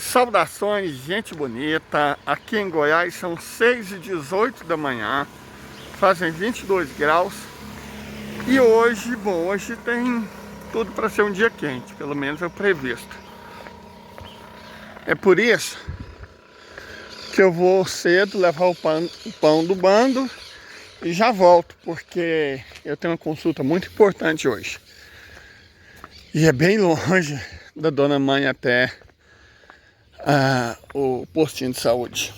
Saudações, gente bonita. Aqui em Goiás são 6h18 da manhã, fazem 22 graus. E hoje, hoje tem tudo para ser um dia quente, pelo menos é o previsto. É por isso que eu vou cedo levar o pão do bando e já volto, porque eu tenho uma consulta muito importante hoje. E é bem longe da dona mãe até o postinho de saúde.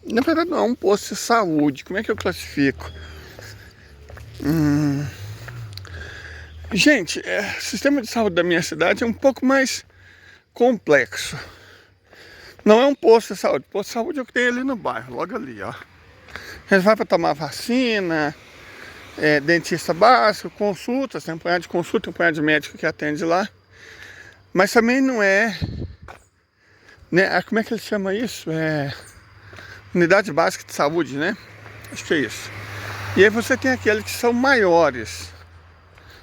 Na verdade não é um posto de saúde. Como é que eu classifico? Gente, o sistema de saúde da minha cidade é um pouco mais complexo. Não é um posto de saúde. Posto de saúde é o que tem ali no bairro, logo ali, ó. A gente vai para tomar vacina, dentista básico, consultas, tem um punhado de consulta, tem um punhado de médico que atende lá. Mas também não é, né? Como é que ele chama isso? Unidade básica de saúde, né? Acho que é isso. E aí você tem aqueles que são maiores,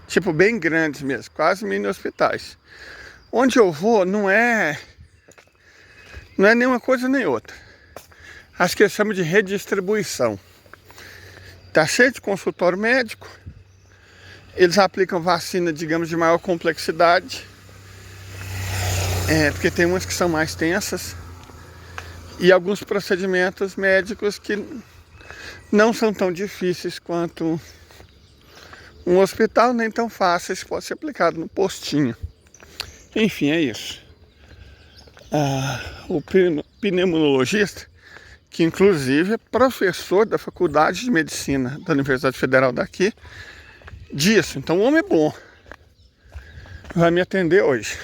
tipo bem grandes mesmo, quase mini hospitais. Onde eu vou não é nenhuma coisa nem outra. Acho que eles chamam de redistribuição. Tá cheio de consultório médico. Eles aplicam vacina, digamos, de maior complexidade. Porque tem umas que são mais tensas. E alguns procedimentos médicos que não são tão difíceis quanto um hospital, nem tão fáceis, pode ser aplicado no postinho. Enfim, é isso. O pneumologista, que inclusive é professor da Faculdade de Medicina da Universidade Federal daqui, disse, então o homem é bom, vai me atender hoje.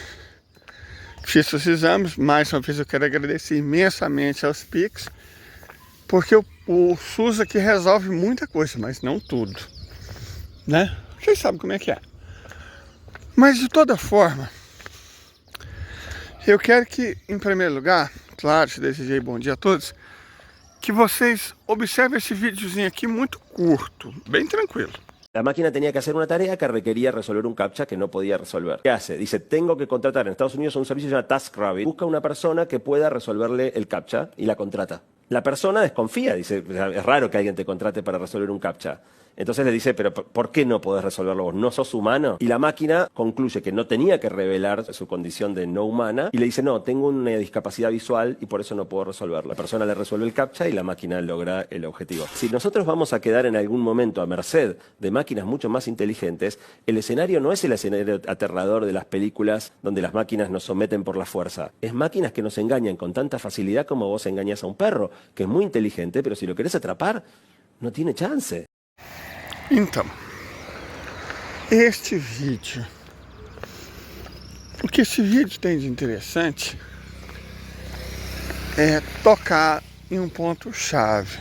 Fiz os exames, mais uma vez eu quero agradecer imensamente aos PIX, porque o SUS aqui resolve muita coisa, mas não tudo, né? Vocês sabem como é que é. Mas de toda forma, eu quero que, em primeiro lugar, claro, te desejei bom dia a todos, que vocês observem esse videozinho aqui muito curto, bem tranquilo. La máquina tenía que hacer una tarea que requería resolver un captcha que no podía resolver. ¿Qué hace? Dice, tengo que contratar en Estados Unidos un servicio llamado TaskRabbit. Busca una persona que pueda resolverle el captcha y la contrata. La persona desconfía, dice, es raro que alguien te contrate para resolver un captcha. Entonces le dice, pero ¿por qué no podés resolverlo vos? ¿No sos humano? Y la máquina concluye que no tenía que revelar su condición de no humana y le dice, no, tengo una discapacidad visual y por eso no puedo resolverlo. La persona le resuelve el captcha y la máquina logra el objetivo. Si nosotros vamos a quedar en algún momento a merced de máquinas mucho más inteligentes, el escenario no es el escenario aterrador de las películas donde las máquinas nos someten por la fuerza. Es máquinas que nos engañan con tanta facilidad como vos engañás a un perro, que es muy inteligente, pero si lo querés atrapar, no tiene chance. Então, este vídeo, o que esse vídeo tem de interessante é tocar em um ponto-chave.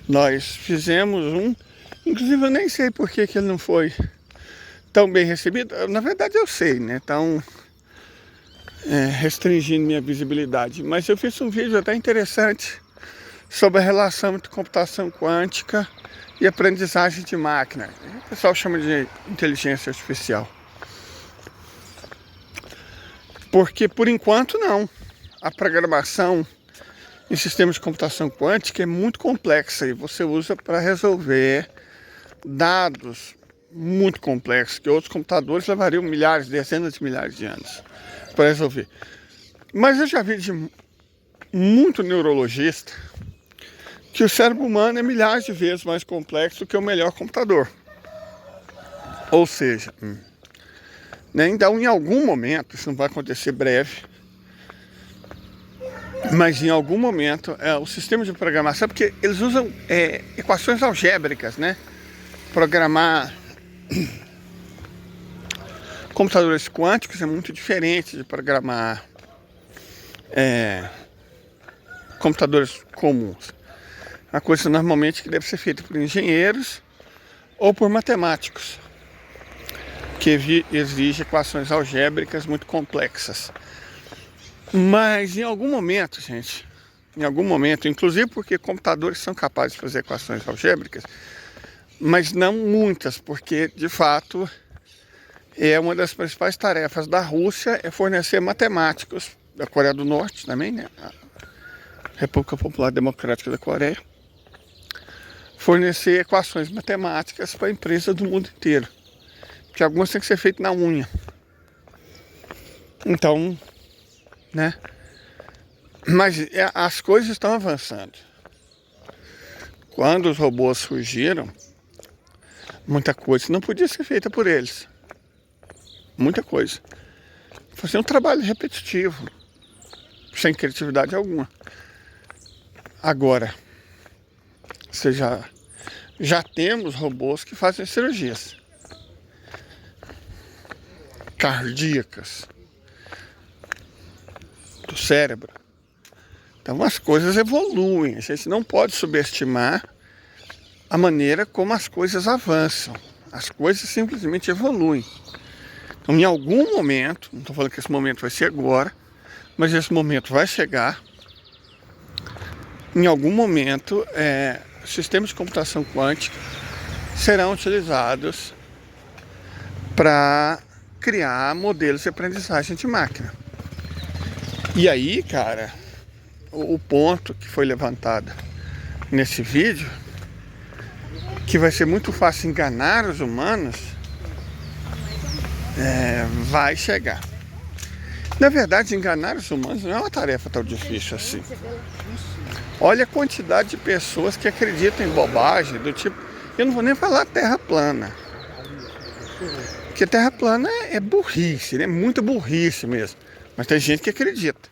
Nós fizemos inclusive eu nem sei por que ele não foi tão bem recebido. Na verdade eu sei, né? Estão restringindo minha visibilidade. Mas eu fiz um vídeo até interessante sobre a relação entre computação quântica e aprendizagem de máquina. O pessoal chama de inteligência artificial. Porque, por enquanto, não. A programação em sistemas de computação quântica é muito complexa e você usa para resolver dados muito complexos que outros computadores levariam milhares, dezenas de milhares de anos para resolver. Mas eu já vi de muito neurologista que o cérebro humano é milhares de vezes mais complexo do que o melhor computador. Ou seja, então em algum momento, isso não vai acontecer breve, mas em algum momento o sistema de programação, porque eles usam equações algébricas, né? Programar computadores quânticos é muito diferente de programar computadores comuns. A coisa normalmente que deve ser feita por engenheiros ou por matemáticos, que exige equações algébricas muito complexas. Mas em algum momento, gente, inclusive porque computadores são capazes de fazer equações algébricas, mas não muitas, porque de fato uma das principais tarefas da Rússia é fornecer matemáticos da Coreia do Norte também, né? A República Popular Democrática da Coreia, fornecer equações matemáticas para empresas do mundo inteiro. Porque algumas têm que ser feitas na unha. Então, né? Mas as coisas estão avançando. Quando os robôs surgiram, muita coisa não podia ser feita por eles. Muita coisa. Fazer um trabalho repetitivo, sem criatividade alguma. Agora, você já temos robôs que fazem cirurgias cardíacas do cérebro. Então as coisas evoluem. A gente não pode subestimar a maneira como as coisas avançam. As coisas simplesmente evoluem. Então, em algum momento, não estou falando que esse momento vai ser agora, mas esse momento vai chegar. Em algum momento, sistemas de computação quântica serão utilizados para criar modelos de aprendizagem de máquina. E aí, cara, o ponto que foi levantado nesse vídeo, que vai ser muito fácil enganar os humanos, vai chegar. Na verdade, enganar os humanos não é uma tarefa tão difícil assim. Olha a quantidade de pessoas que acreditam em bobagem do tipo... Eu não vou nem falar terra plana. Porque terra plana é burrice, né? Muita burrice mesmo. Mas tem gente que acredita.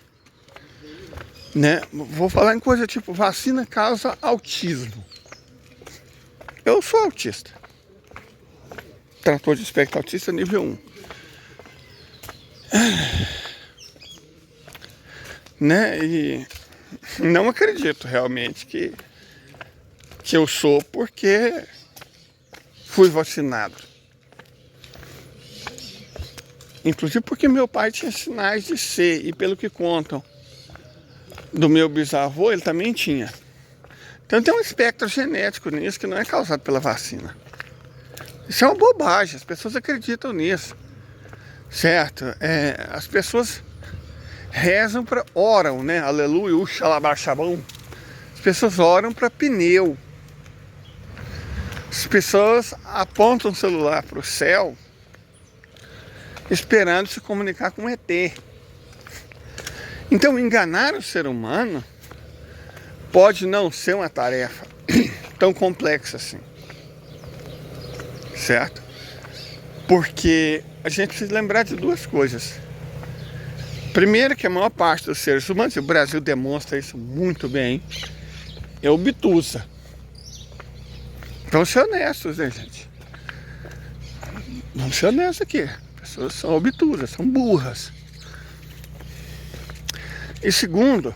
Né? Vou falar em coisa tipo vacina causa autismo. Eu sou autista. Trator de espectro autista nível 1. Né? E não acredito realmente que eu sou porque fui vacinado. Inclusive porque meu pai tinha sinais de ser, e pelo que contam do meu bisavô, ele também tinha. Então tem um espectro genético nisso que não é causado pela vacina. Isso é uma bobagem, as pessoas acreditam nisso. Certo? As pessoas rezam oram, né? Aleluia, uxalabachabão. As pessoas oram para pneu. As pessoas apontam o celular para o céu esperando se comunicar com um ET. Então, enganar o ser humano pode não ser uma tarefa tão complexa assim. Certo? Porque a gente precisa lembrar de duas coisas. Primeiro, que a maior parte dos seres humanos, e o Brasil demonstra isso muito bem, é obtusa. Vamos ser honestos, né, gente? Vamos ser honestos aqui. As pessoas são obtusas, são burras. E segundo,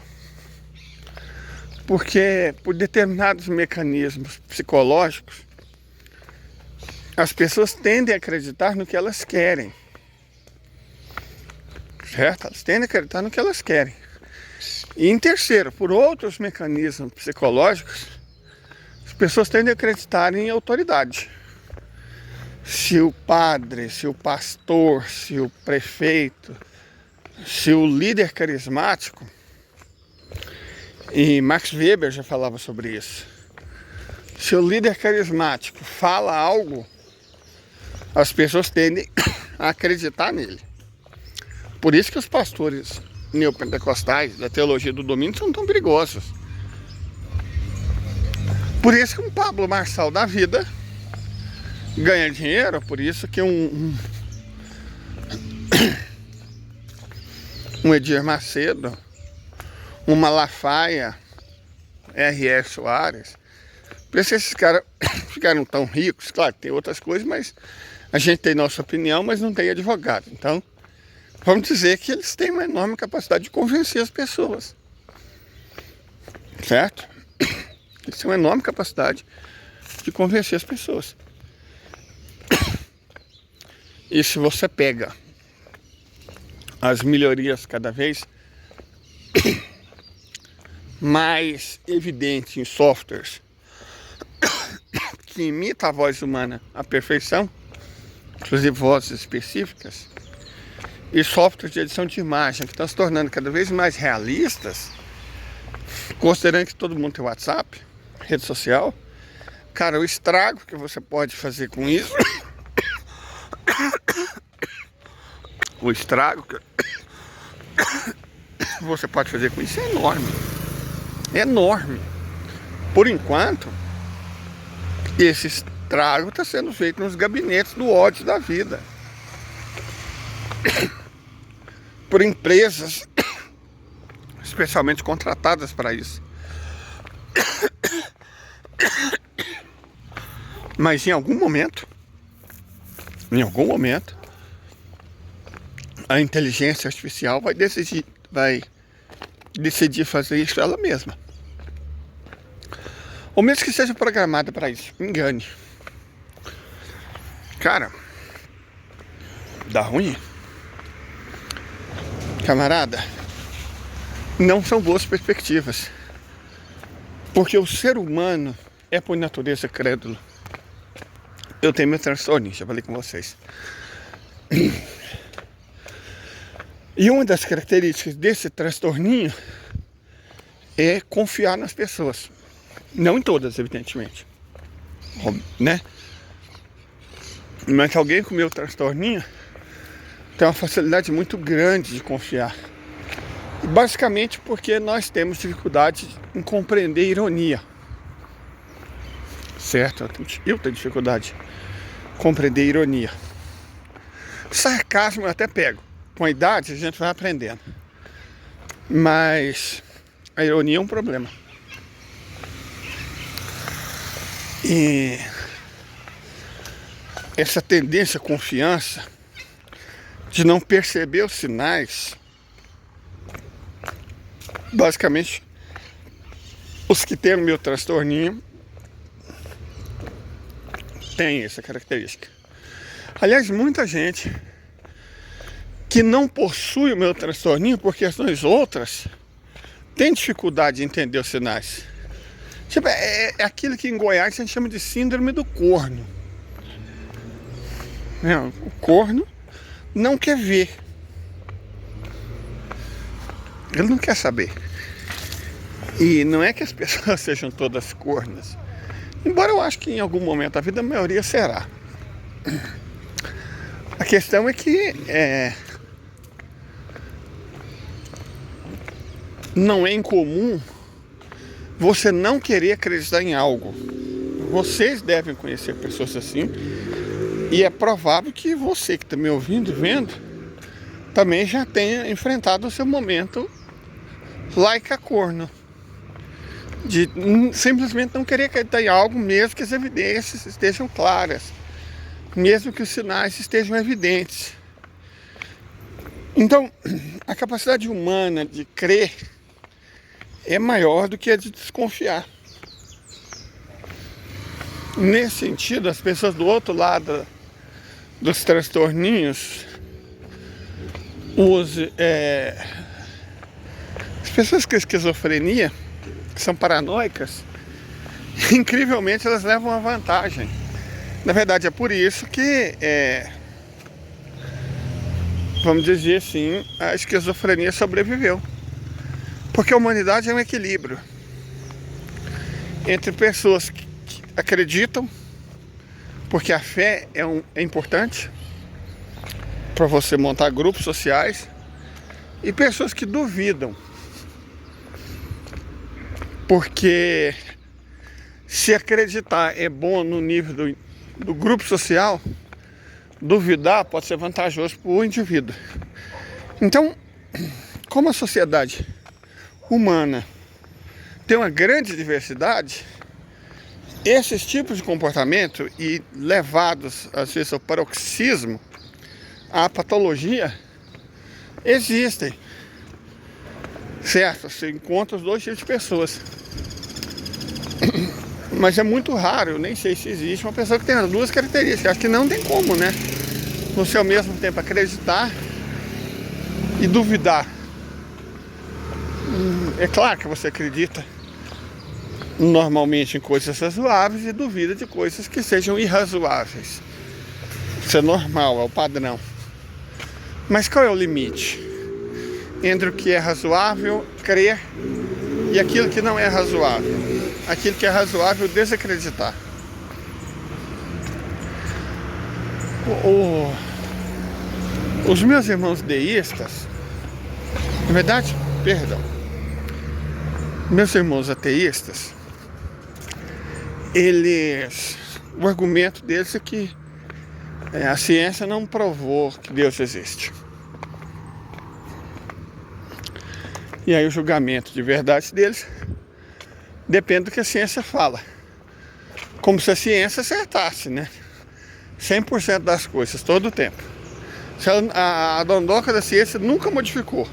porque por determinados mecanismos psicológicos, as pessoas tendem a acreditar no que elas querem. Certo? Elas tendem a acreditar no que elas querem. E em terceiro, por outros mecanismos psicológicos, as pessoas tendem a acreditar em autoridade. Se o padre, se o pastor, se o prefeito, se o líder carismático, e Max Weber já falava sobre isso, se o líder carismático fala algo, as pessoas tendem a acreditar nele. Por isso que os pastores neopentecostais da teologia do domínio são tão perigosos. Por isso que um Pablo Marçal da vida ganha dinheiro, por isso que um Edir Macedo, um Malafaia, R.R. Soares, por isso que esses caras ficaram tão ricos. Claro, tem outras coisas, mas a gente tem nossa opinião, mas não tem advogado. Então, vamos dizer que eles têm uma enorme capacidade de convencer as pessoas. Certo? Eles têm uma enorme capacidade de convencer as pessoas. E se você pega as melhorias cada vez mais evidentes em softwares que imitam a voz humana à perfeição, inclusive vozes específicas, e softwares de edição de imagem que estão se tornando cada vez mais realistas, considerando que todo mundo tem WhatsApp, rede social, cara, o estrago que você pode fazer com isso, o estrago que você pode fazer com isso é enorme. Enorme. Por enquanto, esse estrago está sendo feito nos gabinetes do ódio da vida. Por empresas especialmente contratadas para isso. Mas em algum momento, a inteligência artificial vai decidir fazer isso ela mesma. Ou mesmo que seja programada para isso, engane. Cara, dá ruim. Camarada, não são boas perspectivas. Porque o ser humano é por natureza crédulo. Eu tenho meu transtorno, já falei com vocês. E uma das características desse transtorninho é confiar nas pessoas. Não em todas, evidentemente. Né? Mas alguém com meu transtorninho tem uma facilidade muito grande de confiar. Basicamente porque nós temos dificuldade em compreender ironia. Certo? Eu tenho dificuldade em compreender ironia. Sarcasmo eu até pego. Com a idade a gente vai aprendendo. Mas a ironia é um problema. E essa tendência à confiança de não perceber os sinais, basicamente os que têm o meu transtorninho têm essa característica. Aliás, muita gente que não possui o meu transtorninho por questões outras tem dificuldade de entender os sinais. Tipo, é aquilo que em Goiás a gente chama de síndrome do corno. O corno não quer ver. Ele não quer saber. E não é que as pessoas sejam todas cornas. Embora eu acho que em algum momento da vida a maioria será. A questão é que não é incomum você não querer acreditar em algo. Vocês devem conhecer pessoas assim. E é provável que você que está me ouvindo e vendo também já tenha enfrentado o seu momento like a corno. De simplesmente não querer acreditar em algo, mesmo que as evidências estejam claras, mesmo que os sinais estejam evidentes. Então, a capacidade humana de crer é maior do que a de desconfiar. Nesse sentido, as pessoas do outro lado dos transtorninhos, as pessoas com esquizofrenia, que são paranoicas, incrivelmente elas levam uma vantagem. Na verdade é por isso que, vamos dizer assim, a esquizofrenia sobreviveu. Porque a humanidade é um equilíbrio entre pessoas que acreditam, porque a fé é importante para você montar grupos sociais, e pessoas que duvidam. Porque se acreditar é bom no nível do grupo social, duvidar pode ser vantajoso para o indivíduo. Então, como a sociedade humana tem uma grande diversidade, esses tipos de comportamento, e levados às vezes ao paroxismo, à patologia, existem. Certo? Você encontra os dois tipos de pessoas. Mas é muito raro, eu nem sei se existe uma pessoa que tenha as duas características. Acho que não tem como, né? Você ao mesmo tempo acreditar e duvidar. É claro que você acredita normalmente em coisas razoáveis e duvida de coisas que sejam irrazoáveis. Isso é normal, é o padrão. Mas qual é o limite entre o que é razoável crer e aquilo que não é razoável? Aquilo que é razoável desacreditar. Os meus irmãos deístas, na verdade, perdão, meus irmãos ateístas, o argumento deles é que a ciência não provou que Deus existe. E aí o julgamento de verdade deles depende do que a ciência fala. Como se a ciência acertasse, né? 100% das coisas, todo o tempo. A dondoca da ciência nunca modificou.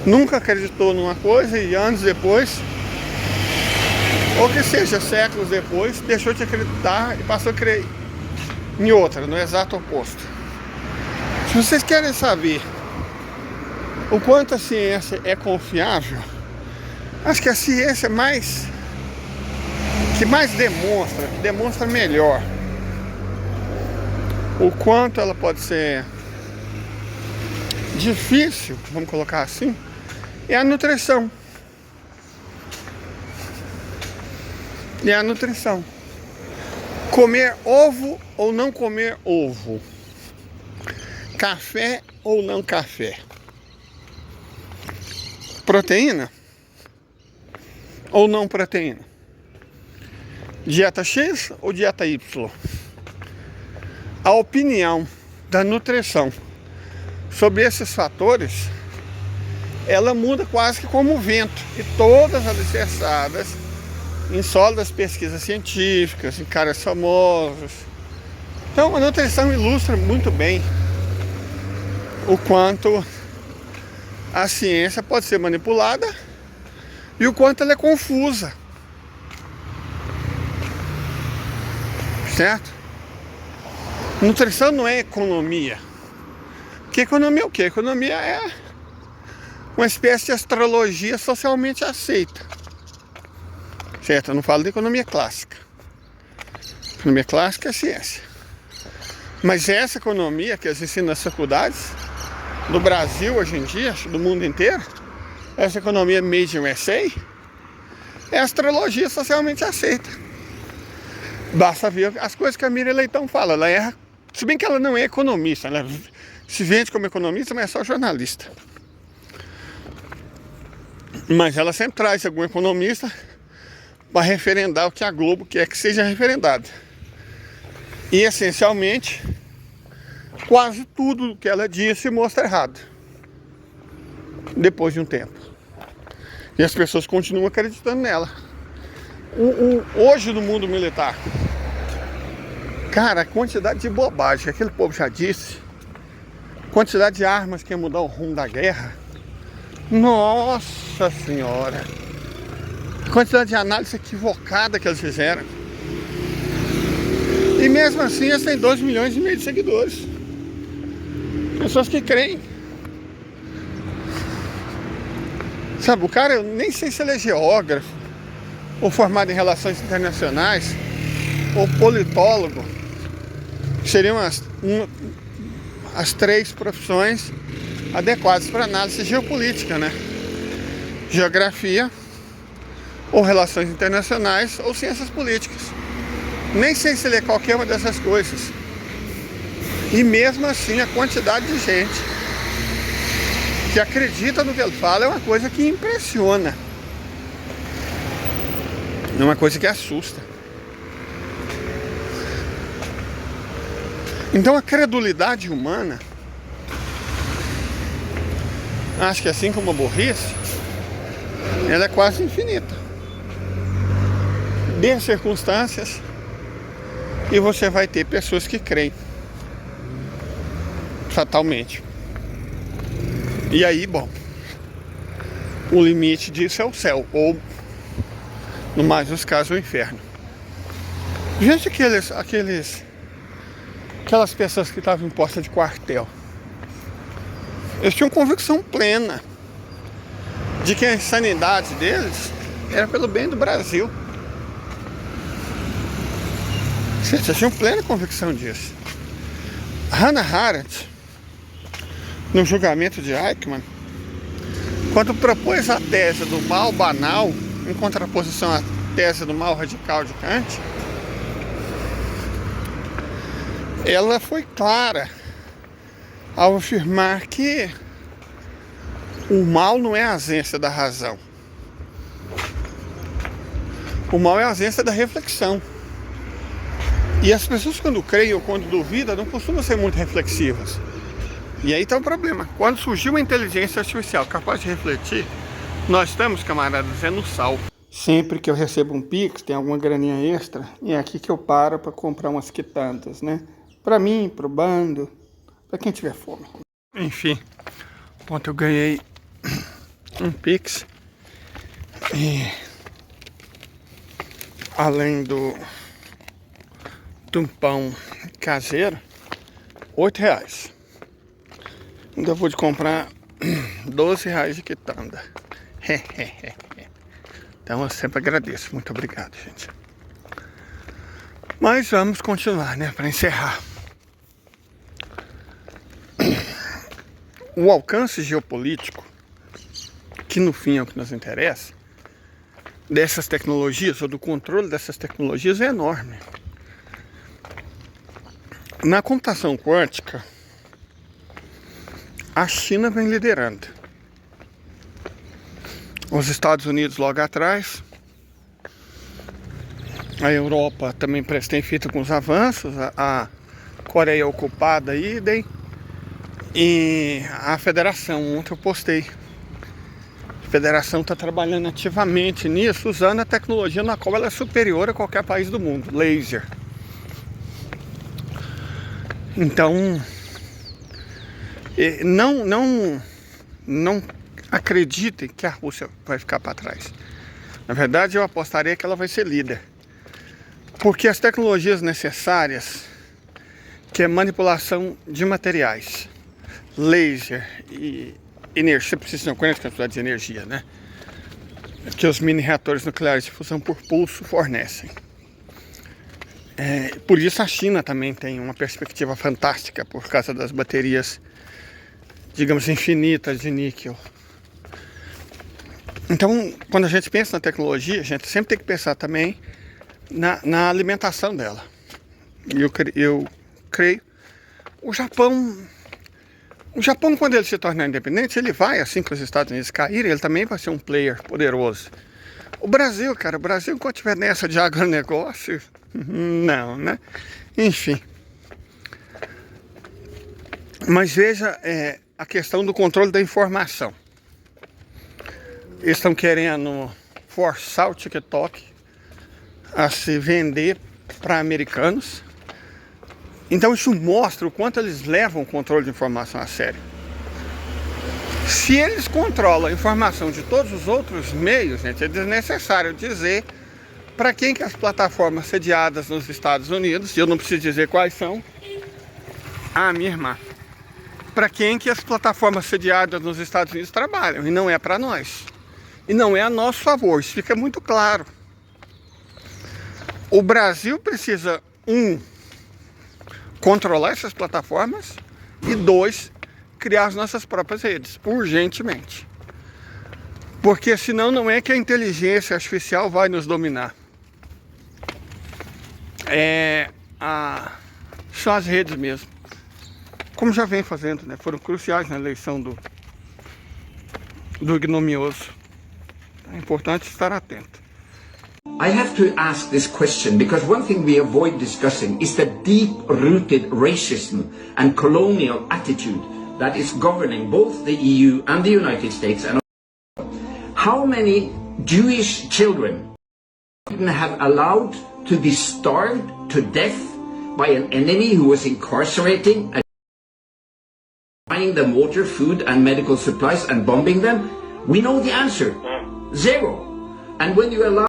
Nunca acreditou numa coisa e anos depois, ou que seja, séculos depois, deixou de acreditar e passou a crer em outra, no exato oposto. Se vocês querem saber o quanto a ciência é confiável, acho que a ciência que mais demonstra melhor o quanto ela pode ser difícil, vamos colocar assim, é a nutrição. E a nutrição. Comer ovo ou não comer ovo. Café ou não café. Proteína ou não proteína. Dieta X ou dieta Y. A opinião da nutrição sobre esses fatores, ela muda quase que como o vento. E todas alicerçadas em sólidas pesquisas científicas, em caras famosos. Então a nutrição ilustra muito bem o quanto a ciência pode ser manipulada e o quanto ela é confusa. Certo? Nutrição não é economia. Porque economia é o quê? Economia é uma espécie de astrologia socialmente aceita. Certo? Eu não falo de economia clássica. Economia clássica é ciência. Mas essa economia que eles ensinam nas faculdades do Brasil hoje em dia, do mundo inteiro, essa economia made in USA, é astrologia socialmente aceita. Basta ver as coisas que a Miriam Leitão fala. Ela erra, se bem que ela não é economista, ela se vende como economista, mas é só jornalista. Mas ela sempre traz algum economista para referendar o que a Globo quer que seja referendado. E essencialmente, quase tudo que ela diz se mostra errado. Depois de um tempo. E as pessoas continuam acreditando nela. Hoje no mundo militar, cara, a quantidade de bobagem que aquele povo já disse, quantidade de armas que ia mudar o rumo da guerra, nossa senhora, a quantidade de análise equivocada que eles fizeram. E mesmo assim eles têm 2,5 milhões de seguidores, pessoas que creem. Sabe, o cara, eu nem sei se ele é geógrafo, ou formado em relações internacionais, ou politólogo. Seriam as 3 profissões adequadas para análise geopolítica, né? Geografia, ou relações internacionais, ou ciências políticas. Nem sei se ele é qualquer uma dessas coisas. E mesmo assim, a quantidade de gente que acredita no que ele fala é uma coisa que impressiona. É uma coisa que assusta. Então a credulidade humana, acho que assim como a burrice, ela é quase infinita. Dê circunstâncias e você vai ter pessoas que creem fatalmente. E aí, bom, o limite disso é o céu, ou no mais dos casos o inferno. Gente, aquelas pessoas que estavam em posta de quartel, eles tinham convicção plena de que a insanidade deles era pelo bem do Brasil. Eles tinham plena convicção disso. Hannah Arendt, no julgamento de Eichmann, quando propôs a tese do mal banal, em contraposição à tese do mal radical de Kant, ela foi clara ao afirmar que o mal não é a ausência da razão. O mal é a ausência da reflexão. E as pessoas, quando creem ou quando duvidam, não costumam ser muito reflexivas. E aí está o problema. Quando surgiu uma inteligência artificial capaz de refletir, nós estamos, camaradas, no sal. Sempre que eu recebo um Pix, tem alguma graninha extra, e é aqui que eu paro para comprar umas quitandas, né? Para mim, para o bando, para quem tiver fome. Enfim, ontem eu ganhei um Pix e além do um pão caseiro, R$8. Ainda vou de comprar R$12 de quitanda. Então eu sempre agradeço. Muito obrigado, gente. Mas vamos continuar, né? Para encerrar. O alcance geopolítico, que no fim é o que nos interessa, dessas tecnologias, ou do controle dessas tecnologias, é enorme. Na computação quântica, a China vem liderando. Os Estados Unidos logo atrás. A Europa também tem feito alguns avanços. A Coreia ocupada, idem. E a Federação, ontem eu postei. A Federação está trabalhando ativamente nisso, usando a tecnologia na qual ela é superior a qualquer país do mundo, laser. Então, não acreditem que a Rússia vai ficar para trás. Na verdade, eu apostaria que ela vai ser líder. Porque as tecnologias necessárias, que é manipulação de materiais, laser e energia, você precisa de uma grande quantidade de energia, né? Que os mini reatores nucleares de fusão por pulso fornecem. Por isso a China também tem uma perspectiva fantástica por causa das baterias, digamos, infinitas de níquel. Então, quando a gente pensa na tecnologia, a gente sempre tem que pensar também na alimentação dela. E eu creio, o Japão, quando ele se tornar independente, ele vai, assim que os Estados Unidos caírem, ele também vai ser um player poderoso. O Brasil, enquanto tiver nessa de agronegócio, não, né? Enfim. Mas veja a questão do controle da informação. Eles estão querendo forçar o TikTok a se vender para americanos. Então isso mostra o quanto eles levam o controle de informação a sério. Se eles controlam a informação de todos os outros meios, gente, é desnecessário dizer para quem que as plataformas sediadas nos Estados Unidos, e eu não preciso dizer quais são, minha irmã, para quem que as plataformas sediadas nos Estados Unidos trabalham, e não é para nós. E não é a nosso favor, isso fica muito claro. O Brasil precisa, controlar essas plataformas, e 2, criar as nossas próprias redes, urgentemente. Porque senão não é que a inteligência artificial vai nos dominar. São as redes mesmo. Como já vem fazendo, né? Foram cruciais na eleição do ignominioso. É importante estar atento. I have to ask this question because one thing we avoid discussing is the deep-rooted racism and colonial attitude that is governing both the EU and the United States. And how many Jewish children have allowed to be starved to death by an enemy who was incarcerating and buying them water, food and medical supplies and bombing them? We know the answer. 0. And when you allow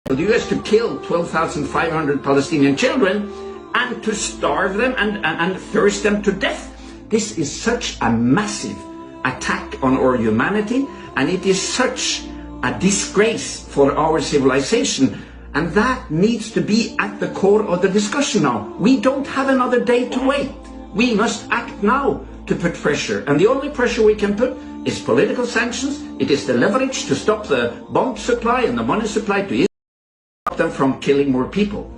the US to kill 12,500 Palestinian children and to starve them and thirst them to death, this is such a massive attack on our humanity, and it is such a disgrace for our civilization, and that needs to be at the core of the discussion now. We don't have another day to wait. We must act now to put pressure. And the only pressure we can put is political sanctions. It is the leverage to stop the bomb supply and the money supply to Israel, stop them from killing more people.